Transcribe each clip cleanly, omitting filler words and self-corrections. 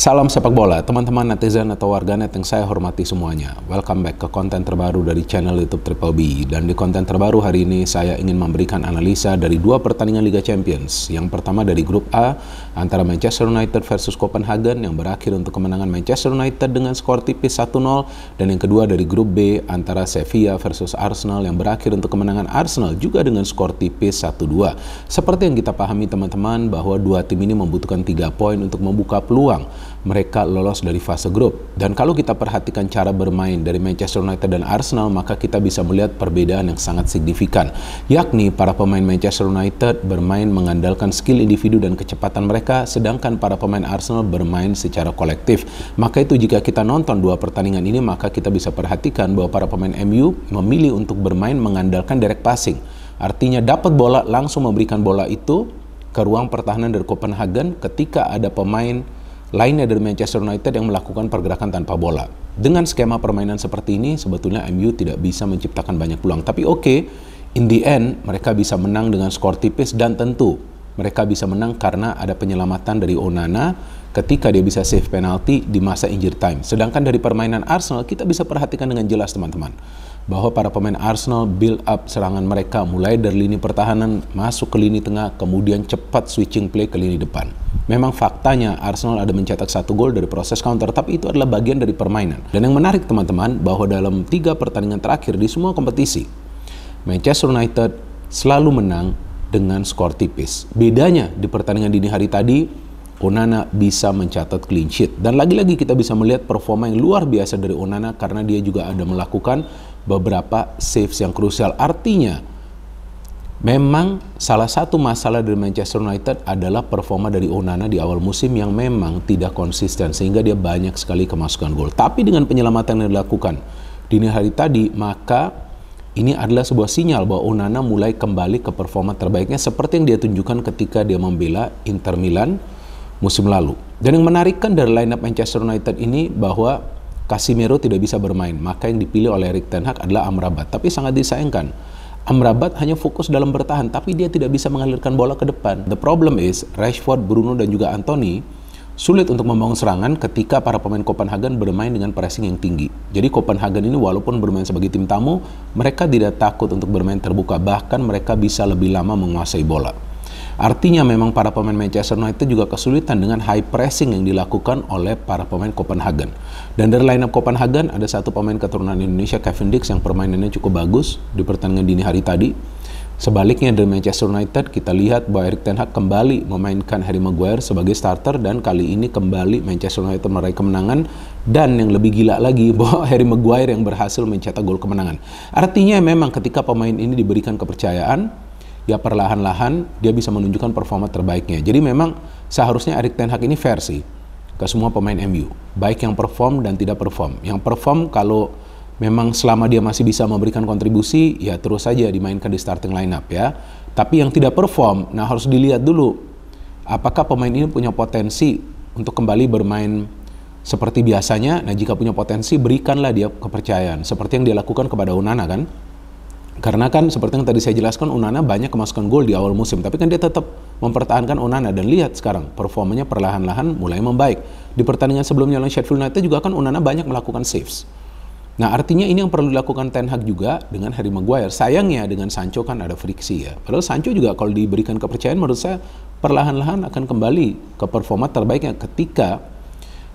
Salam sepak bola, teman-teman netizen atau warganet yang saya hormati semuanya. Welcome back ke konten terbaru dari channel YouTube Triple B. Dan di konten terbaru hari ini saya ingin memberikan analisa dari dua pertandingan Liga Champions. Yang pertama dari grup A antara Manchester United versus Copenhagen yang berakhir untuk kemenangan Manchester United dengan skor tipis 1-0. Dan yang kedua dari grup B antara Sevilla versus Arsenal yang berakhir untuk kemenangan Arsenal juga dengan skor tipis 1-2. Seperti yang kita pahami teman-teman bahwa dua tim ini membutuhkan 3 poin untuk membuka peluang mereka lolos dari fase grup. Dan kalau kita perhatikan cara bermain dari Manchester United dan Arsenal, maka kita bisa melihat perbedaan yang sangat signifikan. Yakni para pemain Manchester United bermain mengandalkan skill individu dan kecepatan mereka, sedangkan para pemain Arsenal bermain secara kolektif. Maka itu jika kita nonton dua pertandingan ini, maka kita bisa perhatikan bahwa para pemain MU memilih untuk bermain mengandalkan direct passing. Artinya dapat bola langsung memberikan bola itu ke ruang pertahanan dari Copenhagen ketika ada pemain lainnya dari Manchester United yang melakukan pergerakan tanpa bola. Dengan skema permainan seperti ini, sebetulnya MU tidak bisa menciptakan banyak peluang. Tapi in the end, mereka bisa menang dengan skor tipis dan tentu mereka bisa menang karena ada penyelamatan dari Onana ketika dia bisa save penalti di masa injury time. Sedangkan dari permainan Arsenal, kita bisa perhatikan dengan jelas teman-teman bahwa para pemain Arsenal build up serangan mereka mulai dari lini pertahanan masuk ke lini tengah, kemudian cepat switching play ke lini depan. Memang faktanya Arsenal ada mencetak 1 gol dari proses counter, tapi itu adalah bagian dari permainan. Dan yang menarik teman-teman bahwa dalam 3 pertandingan terakhir di semua kompetisi, Manchester United selalu menang dengan skor tipis. Bedanya di pertandingan dini hari tadi, Onana bisa mencatat clean sheet. Dan lagi-lagi kita bisa melihat performa yang luar biasa dari Onana karena dia juga ada melakukan beberapa saves yang krusial. Artinya, memang salah satu masalah dari Manchester United adalah performa dari Onana di awal musim yang memang tidak konsisten sehingga dia banyak sekali kemasukan gol. Tapi dengan penyelamatan yang dilakukan dini hari tadi, maka ini adalah sebuah sinyal bahwa Onana mulai kembali ke performa terbaiknya seperti yang dia tunjukkan ketika dia membela Inter Milan musim lalu. Dan yang menarikkan dari lineup Manchester United ini bahwa Casemiro tidak bisa bermain, maka yang dipilih oleh Erik ten Hag adalah Amrabat. Tapi sangat disayangkan, Amrabat hanya fokus dalam bertahan, tapi dia tidak bisa mengalirkan bola ke depan. The problem is, Rashford, Bruno, dan juga Anthony sulit untuk membangun serangan ketika para pemain Copenhagen bermain dengan pressing yang tinggi. Jadi Copenhagen ini walaupun bermain sebagai tim tamu, mereka tidak takut untuk bermain terbuka, bahkan mereka bisa lebih lama menguasai bola. Artinya memang para pemain Manchester United juga kesulitan dengan high pressing yang dilakukan oleh para pemain Copenhagen. Dan dari lineup Copenhagen ada satu pemain keturunan Indonesia, Kevin Dix, yang permainannya cukup bagus di pertandingan dini hari tadi. Sebaliknya dari Manchester United, kita lihat bahwa Erik ten Hag kembali memainkan Harry Maguire sebagai starter dan kali ini kembali Manchester United meraih kemenangan. Dan yang lebih gila lagi bahwa Harry Maguire yang berhasil mencetak gol kemenangan. Artinya memang ketika pemain ini diberikan kepercayaan, ya perlahan-lahan dia bisa menunjukkan performa terbaiknya. Jadi memang seharusnya Erik ten Hag ini fair sih ke semua pemain MU, baik yang perform dan tidak perform. Yang perform kalau memang selama dia masih bisa memberikan kontribusi, ya terus saja dimainkan di starting lineup ya. Tapi yang tidak perform, nah harus dilihat dulu apakah pemain ini punya potensi untuk kembali bermain seperti biasanya. Nah jika punya potensi, berikanlah dia kepercayaan seperti yang dia lakukan kepada Onana kan. Karena kan seperti yang tadi saya jelaskan, Onana banyak kemasukan gol di awal musim, tapi kan dia tetap mempertahankan Onana. Dan lihat sekarang performanya perlahan-lahan mulai membaik. Di pertandingan sebelumnya lawan Sheffield United juga kan Onana banyak melakukan saves. Nah artinya ini yang perlu dilakukan ten Hag juga dengan Harry Maguire. Sayangnya dengan Sancho kan ada friksi ya. Padahal Sancho juga kalau diberikan kepercayaan menurut saya perlahan-lahan akan kembali ke performa terbaiknya ketika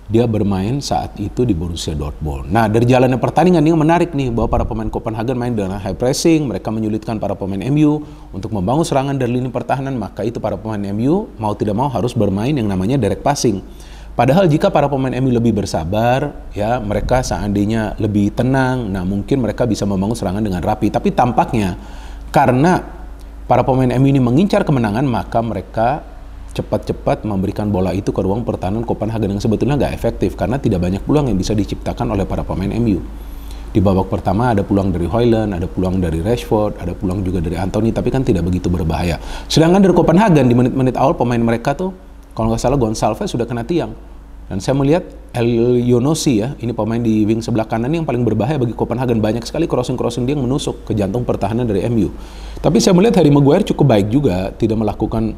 dia bermain saat itu di Borussia Dortmund. Nah, dari jalannya pertandingan ini menarik nih bahwa para pemain Copenhagen main dengan high pressing, mereka menyulitkan para pemain MU untuk membangun serangan dari lini pertahanan, maka itu para pemain MU mau tidak mau harus bermain yang namanya direct passing. Padahal jika para pemain MU lebih bersabar, ya mereka seandainya lebih tenang, nah mungkin mereka bisa membangun serangan dengan rapi. Tapi tampaknya karena para pemain MU ini mengincar kemenangan, maka mereka cepat-cepat memberikan bola itu ke ruang pertahanan Copenhagen yang sebetulnya nggak efektif karena tidak banyak peluang yang bisa diciptakan oleh para pemain MU. Di babak pertama ada peluang dari Højlund, ada peluang dari Rashford, ada peluang juga dari Anthony, tapi kan tidak begitu berbahaya. Sedangkan dari Copenhagen di menit-menit awal pemain mereka tuh, kalau nggak salah Gonçalves sudah kena tiang. Dan saya melihat Elyounoussi ya, ini pemain di wing sebelah kanan yang paling berbahaya bagi Copenhagen. Banyak sekali crossing-crossing dia yang menusuk ke jantung pertahanan dari MU. Tapi saya melihat Harry Maguire cukup baik juga, tidak melakukan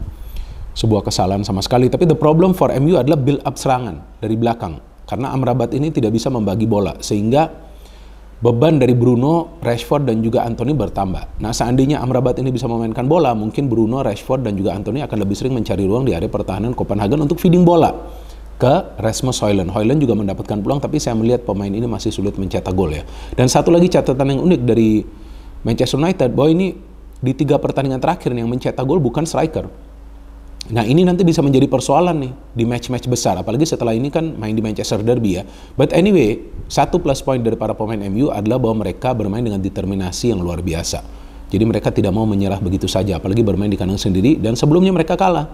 sebuah kesalahan sama sekali. Tapi the problem for MU adalah build up serangan dari belakang. Karena Amrabat ini tidak bisa membagi bola, sehingga beban dari Bruno, Rashford, dan juga Anthony bertambah. Nah, seandainya Amrabat ini bisa memainkan bola, mungkin Bruno, Rashford, dan juga Anthony akan lebih sering mencari ruang di area pertahanan Copenhagen untuk feeding bola ke Rasmus Højlund. Højlund juga mendapatkan peluang, tapi saya melihat pemain ini masih sulit mencetak gol ya. Dan satu lagi catatan yang unik dari Manchester United, bahwa ini di 3 pertandingan terakhir yang mencetak gol bukan striker. Nah, ini nanti bisa menjadi persoalan nih di match-match besar, apalagi setelah ini kan main di Manchester Derby ya. But anyway, satu plus point dari para pemain MU adalah bahwa mereka bermain dengan determinasi yang luar biasa. Jadi mereka tidak mau menyerah begitu saja, apalagi bermain di kandang sendiri, dan sebelumnya mereka kalah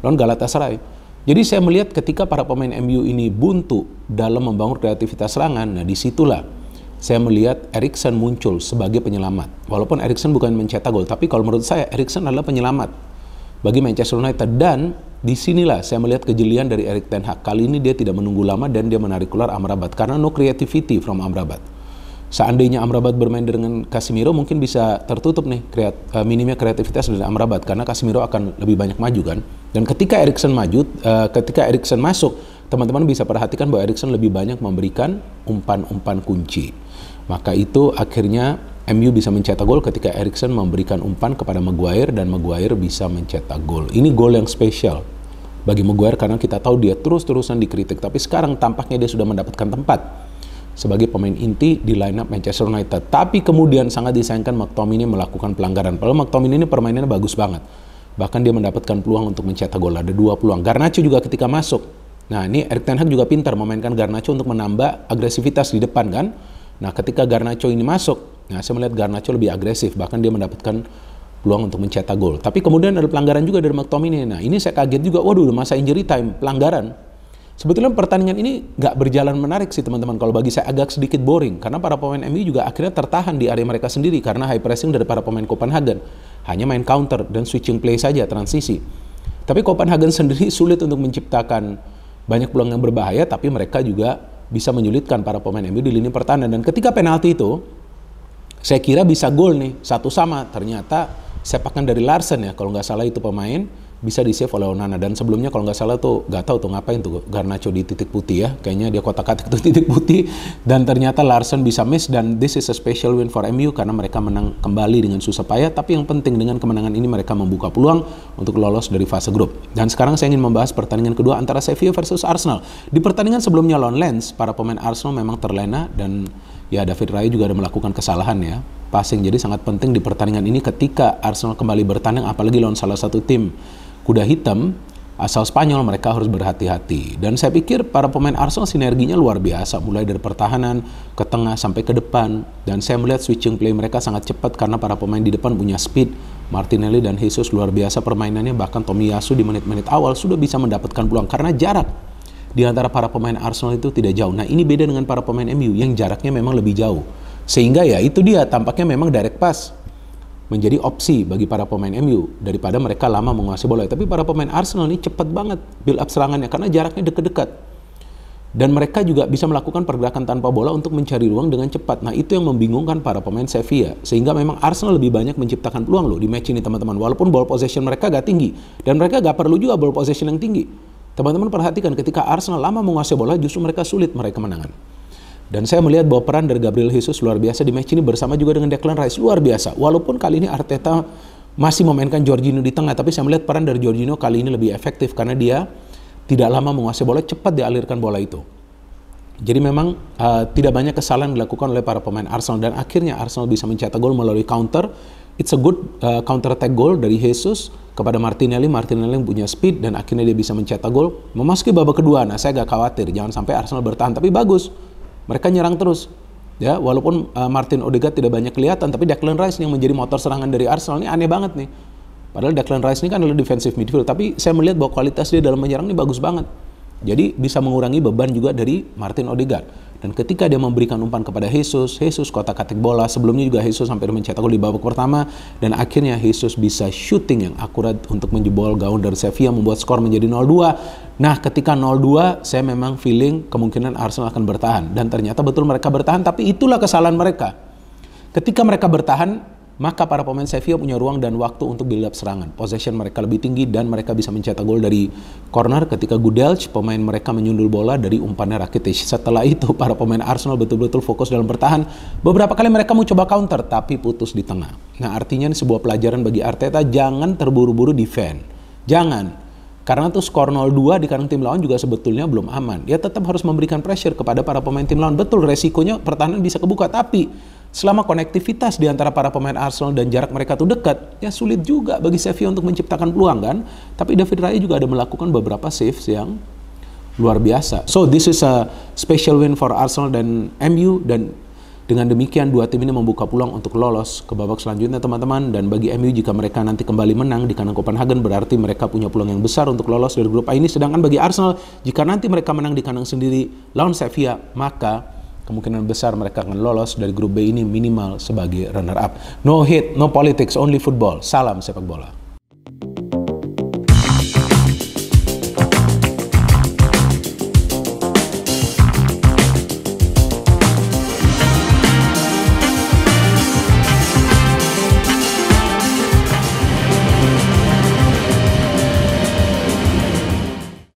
lawan Galatasaray. Jadi saya melihat ketika para pemain MU ini buntu dalam membangun kreativitas serangan, nah disitulah saya melihat Eriksen muncul sebagai penyelamat. Walaupun Eriksen bukan mencetak gol, tapi kalau menurut saya Eriksen adalah penyelamat bagi Manchester United. Dan disinilah saya melihat kejelian dari Erik ten Hag. Kali ini dia tidak menunggu lama dan dia menarik keluar Amrabat karena no creativity from Amrabat. Seandainya Amrabat bermain dengan Casemiro mungkin bisa tertutup nih minimnya kreativitas dari Amrabat karena Casemiro akan lebih banyak maju kan. Dan ketika Eriksen masuk, teman-teman bisa perhatikan bahwa Eriksen lebih banyak memberikan umpan-umpan kunci. Maka itu akhirnya MU bisa mencetak gol ketika Eriksen memberikan umpan kepada Maguire dan Maguire bisa mencetak gol. Ini gol yang spesial bagi Maguire karena kita tahu dia terus-terusan dikritik, tapi sekarang tampaknya dia sudah mendapatkan tempat sebagai pemain inti di lineup Manchester United. Tapi kemudian sangat disayangkan McTominay melakukan pelanggaran. Padahal McTominay ini permainannya bagus banget. Bahkan dia mendapatkan peluang untuk mencetak gol. Ada 2 peluang. Garnacho juga ketika masuk. Nah, ini Erik ten Hag juga pintar memainkan Garnacho untuk menambah agresivitas di depan kan. Nah, ketika Garnacho ini masuk, nah saya melihat Garnacho lebih agresif, bahkan dia mendapatkan peluang untuk mencetak gol. Tapi kemudian ada pelanggaran juga dari McTominay. Nah, ini saya kaget juga, waduh masa injury time, pelanggaran. Sebetulnya pertandingan ini nggak berjalan menarik sih teman-teman, kalau bagi saya agak sedikit boring, karena para pemain MU juga akhirnya tertahan di area mereka sendiri karena high pressing dari para pemain Copenhagen. Hanya main counter dan switching play saja, transisi. Tapi Copenhagen sendiri sulit untuk menciptakan banyak peluang yang berbahaya, tapi mereka juga bisa menyulitkan para pemain MU di lini pertahanan. Dan ketika penalti itu, saya kira bisa gol nih, 1-1. Ternyata sepakan dari Larsen ya, kalau nggak salah itu pemain, bisa di-save oleh Onana. Dan sebelumnya kalau nggak salah tuh, nggak tahu tuh ngapain tuh Garnacho di titik putih ya. Kayaknya dia kotak-katik tuh titik putih. Dan ternyata Larsen bisa miss, dan this is a special win for MU karena mereka menang kembali dengan susah payah. Tapi yang penting dengan kemenangan ini mereka membuka peluang untuk lolos dari fase grup. Dan sekarang saya ingin membahas pertandingan kedua antara Sevilla versus Arsenal. Di pertandingan sebelumnya lawan Lens, para pemain Arsenal memang terlena dan ya David Raya juga ada melakukan kesalahan ya, passing. Jadi sangat penting di pertandingan ini ketika Arsenal kembali bertanding, apalagi lawan salah satu tim kuda hitam asal Spanyol, mereka harus berhati-hati. Dan saya pikir para pemain Arsenal sinerginya luar biasa, mulai dari pertahanan ke tengah sampai ke depan. Dan saya melihat switching play mereka sangat cepat karena para pemain di depan punya speed. Martinelli dan Jesus luar biasa permainannya, bahkan Tomiyasu di menit-menit awal sudah bisa mendapatkan peluang karena jarak di antara para pemain Arsenal itu tidak jauh. Nah, ini beda dengan para pemain MU yang jaraknya memang lebih jauh. Sehingga ya itu dia, tampaknya memang direct pass menjadi opsi bagi para pemain MU daripada mereka lama menguasai bola. Tapi para pemain Arsenal ini cepat banget build up serangannya karena jaraknya dekat-dekat. Dan mereka juga bisa melakukan pergerakan tanpa bola untuk mencari ruang dengan cepat. Nah, itu yang membingungkan para pemain Sevilla. Sehingga memang Arsenal lebih banyak menciptakan peluang loh di match ini teman-teman. Walaupun ball possession mereka gak tinggi. Dan mereka gak perlu juga ball possession yang tinggi. Teman-teman perhatikan ketika Arsenal lama menguasai bola justru mereka sulit meraih kemenangan. Dan saya melihat bahwa peran dari Gabriel Jesus luar biasa di match ini bersama juga dengan Declan Rice luar biasa. Walaupun kali ini Arteta masih memainkan Jorginho di tengah, tapi saya melihat peran dari Jorginho kali ini lebih efektif karena dia tidak lama menguasai bola, cepat dialirkan bola itu. Jadi memang tidak banyak kesalahan dilakukan oleh para pemain Arsenal dan akhirnya Arsenal bisa mencetak gol melalui counter. It's a good counter attack goal dari Jesus kepada Martinelli. Martinelli yang punya speed dan akhirnya dia bisa mencetak gol memasuki babak kedua. Nah, saya agak khawatir jangan sampai Arsenal bertahan, tapi bagus. Mereka nyerang terus, ya. Walaupun Martin Odegaard tidak banyak kelihatan, tapi Declan Rice yang menjadi motor serangan dari Arsenal ini aneh banget nih. Padahal Declan Rice ini kan adalah defensive midfield, tapi saya melihat bahwa kualitas dia dalam menyerang ini bagus banget. Jadi bisa mengurangi beban juga dari Martin Odegaard. Dan ketika dia memberikan umpan kepada Jesus kotak-katik bola. Sebelumnya juga Jesus hampir mencetak gol di babak pertama. Dan akhirnya Jesus bisa shooting yang akurat untuk menjebol gawang dari Sevilla, membuat skor menjadi 0-2. Nah, ketika 0-2, saya memang feeling kemungkinan Arsenal akan bertahan. Dan ternyata betul mereka bertahan, tapi itulah kesalahan mereka. Ketika mereka bertahan, maka para pemain Sevilla punya ruang dan waktu untuk build up serangan. Possession mereka lebih tinggi dan mereka bisa mencetak gol dari corner ketika Gudelj, pemain mereka menyundul bola dari umpannya Rakitic. Setelah itu, para pemain Arsenal betul-betul fokus dalam bertahan. Beberapa kali mereka mau coba counter, tapi putus di tengah. Nah, artinya ini sebuah pelajaran bagi Arteta, jangan terburu-buru defend. Jangan. Karena tuh skor 0-2 di kandang tim lawan juga sebetulnya belum aman. Dia tetap harus memberikan pressure kepada para pemain tim lawan. Betul, resikonya pertahanan bisa kebuka, tapi selama konektivitas di antara para pemain Arsenal dan jarak mereka tuh dekat, ya sulit juga bagi Sevilla untuk menciptakan peluang kan. Tapi David Raya juga ada melakukan beberapa saves yang luar biasa. So this is a special win for Arsenal dan MU, dan dengan demikian dua tim ini membuka peluang untuk lolos ke babak selanjutnya teman-teman. Dan bagi MU, jika mereka nanti kembali menang di kandang Copenhagen, berarti mereka punya peluang yang besar untuk lolos dari grup A ini. Sedangkan bagi Arsenal, jika nanti mereka menang di kandang sendiri lawan Sevilla, maka kemungkinan besar mereka akan lolos dari grup B ini minimal sebagai runner up. No hate, no politics, only football. Salam sepak bola.